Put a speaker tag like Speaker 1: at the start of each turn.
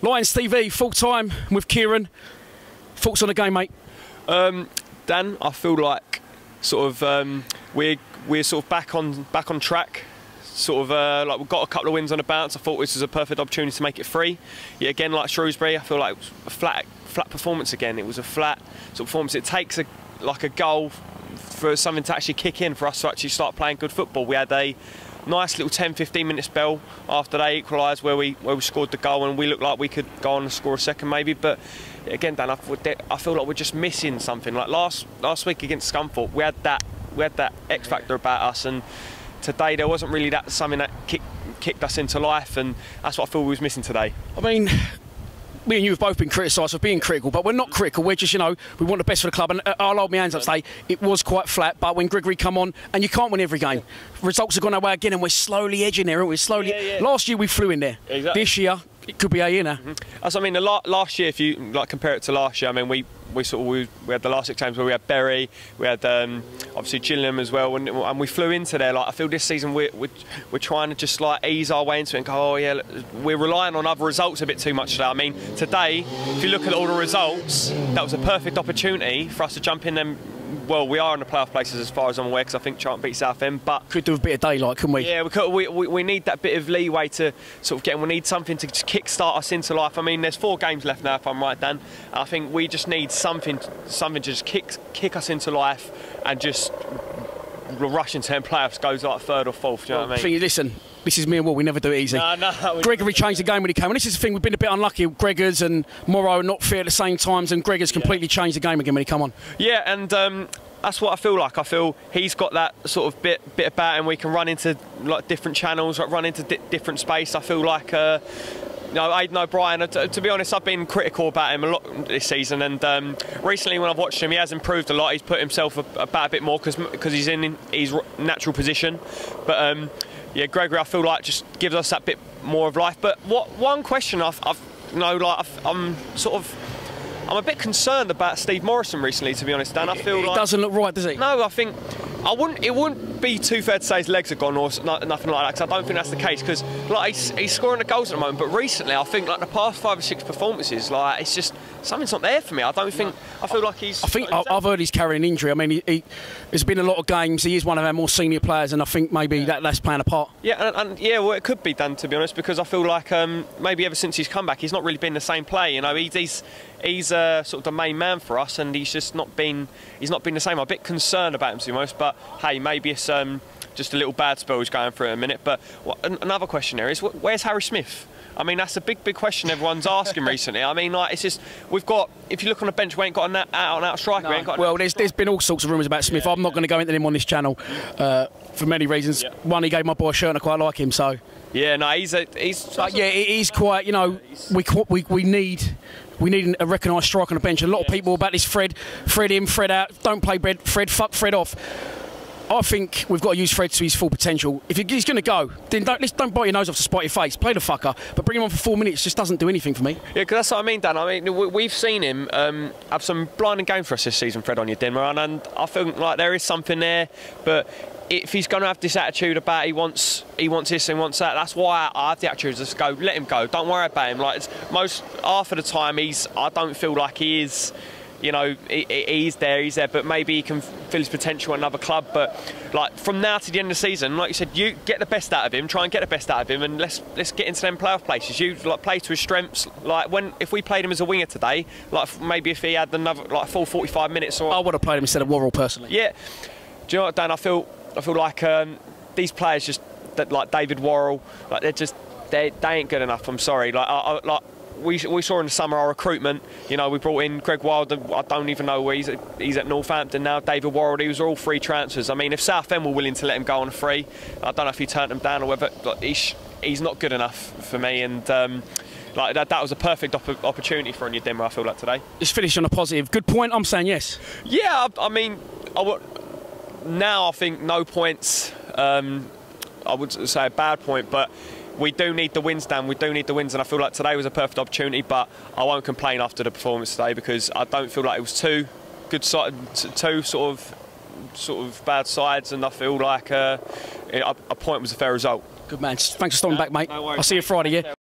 Speaker 1: Lions TV, full time with Kieran. Thoughts on the game, mate?
Speaker 2: Dan, I feel like sort of we're sort of back on track. Sort of like we've got a couple of wins on the bounce. I thought this was a perfect opportunity to make it 3. Yeah, again, like Shrewsbury, I feel like it was a flat performance again. It was a flat sort of performance. It takes a goal for something to actually kick in for us to actually start playing good football. We had a nice little 10-15 minute spell after they equalised where we scored the goal, and we looked like we could go on and score a second maybe. But again, Dan, I feel like we're just missing something. Like last week against Scunthorpe, we had that X factor about us, and today there wasn't really something that kicked us into life, and that's what I feel we was missing today.
Speaker 1: I mean, me and you have both been criticised for being critical, but we're not critical. We're just, we want the best for the club. And I'll hold my hands up today. It was quite flat, but when Gregory come on, and you can't win every game. Results have gone our way again, and we're slowly edging there. We're slowly. Yeah. Last year we flew in there.
Speaker 2: Exactly.
Speaker 1: This year it could be a year now.
Speaker 2: That's what I mean. Last year, if you like compare it to last year, I mean we had the last 6 games where we had Bury, we had obviously Gills as well, and we flew into there. Like I feel this season we're trying to just like ease our way into it and go, oh yeah, we're relying on other results a bit too much today. I mean today, if you look at all the results, that was a perfect opportunity for us to jump in them. Well, we are in the playoff places as far as I'm aware, because I think Charlton beat Southend, but
Speaker 1: could do a bit of daylight, couldn't we?
Speaker 2: Yeah, we need that bit of leeway to sort of get. We need something to kick-start us into life. I mean, there's 4 games left now, if I'm right, Dan. I think we just need something to just kick us into life and just rush into them playoffs. Goes like 3rd or 4th. Do you know what I mean?
Speaker 1: Listen, this is Millwall. We never do it easy.
Speaker 2: No.
Speaker 1: Gregory changed the game when he came, and this is the thing. We've been a bit unlucky. Gregors and Morrow not fit at the same times, and Gregors completely changed the game again when he come on.
Speaker 2: Yeah, and that's what I feel like. I feel he's got that sort of bit about him. We can run into like different channels, like run into different space. I feel like Aidan O'Brien, to be honest, I've been critical about him a lot this season, and recently when I've watched him, he has improved a lot. He's put himself about a bit more because he's in his natural position. But yeah, Gregory, I feel like just gives us that bit more of life. But one question I'm a bit concerned about Steve Morrison recently, to be honest, Dan. I feel like
Speaker 1: it doesn't look right, does he?
Speaker 2: No, I think it wouldn't be too fair to say his legs are gone or nothing like that, because I don't think that's the case, because like he's scoring the goals at the moment, but recently I think like the past 5 or 6 performances, like it's just something's not there for me. I feel like he's.
Speaker 1: I think I've heard he's carrying an injury. I mean, there's been a lot of games. He is one of our more senior players, and I think maybe that's playing a part.
Speaker 2: Yeah, and yeah, well, it could be done, to be honest, because I feel like maybe ever since he's come back, he's not really been the same player. He's sort of the main man for us, and he's just not been the same. I'm a bit concerned about him, to be honest, but hey, maybe it's just a little bad spell he's going through in a minute. But another question here is, where's Harry Smith? I mean, that's a big question everyone's asking recently. I mean, like, it's just, we've got, if you look on the bench, we ain't got an out-and-out striker.
Speaker 1: No. Well, there's been all sorts of rumours about Smith. I'm not going to go into them on this channel for many reasons. Yeah. One, he gave my boy a shirt and I quite like him, so.
Speaker 2: Yeah, no, he's
Speaker 1: quite, we need a recognised striker on the bench. A lot of people about this Fred in, Fred out, don't play Fred, fuck Fred off. I think we've got to use Fred to his full potential. If he's going to go, then don't bite your nose off to spite your face. Play the fucker, but bring him on for 4 minutes just doesn't do anything for me.
Speaker 2: Yeah, because that's what I mean, Dan. I mean, we've seen him have some blinding games for us this season, Fred, on your dinner, and I feel like there is something there, but if he's going to have this attitude about he wants this and wants that, that's why I have the attitude. Just go, let him go. Don't worry about him. Like half of the time, I don't feel like he is. He's there, but maybe he can fill his potential at another club. But like from now to the end of the season, like you said, you get the best out of him, try and get the best out of him, and let's get into them playoff places. You like play to his strengths. Like if we played him as a winger today, like maybe if he had another like full 45 minutes, or
Speaker 1: I would have played him instead of Worrell personally.
Speaker 2: Yeah. Do you know what, Dan? I feel like these players just like David Worrell, like they ain't good enough. I'm sorry. Like we saw in the summer our recruitment. We brought in Greg Wilder. I don't even know where he's at Northampton now. David Worrell. These are all free transfers. I mean, if Southend were willing to let him go on a free, I don't know if he turned them down or whether. Like, he's not good enough for me. And like that was a perfect opportunity for Onyedinma, I feel like, today.
Speaker 1: Just finish on a positive. Good point. I'm saying yes.
Speaker 2: Yeah. I mean, now I think no points. I would say a bad point, but we do need the wins, Dan. We do need the wins, and I feel like today was a perfect opportunity, but I won't complain after the performance today, because I don't feel like it was two sort of bad sides, and I feel like a point was a fair result.
Speaker 1: Good man. Thanks for stopping back, mate.
Speaker 2: No worries.
Speaker 1: I'll see you Friday, yeah?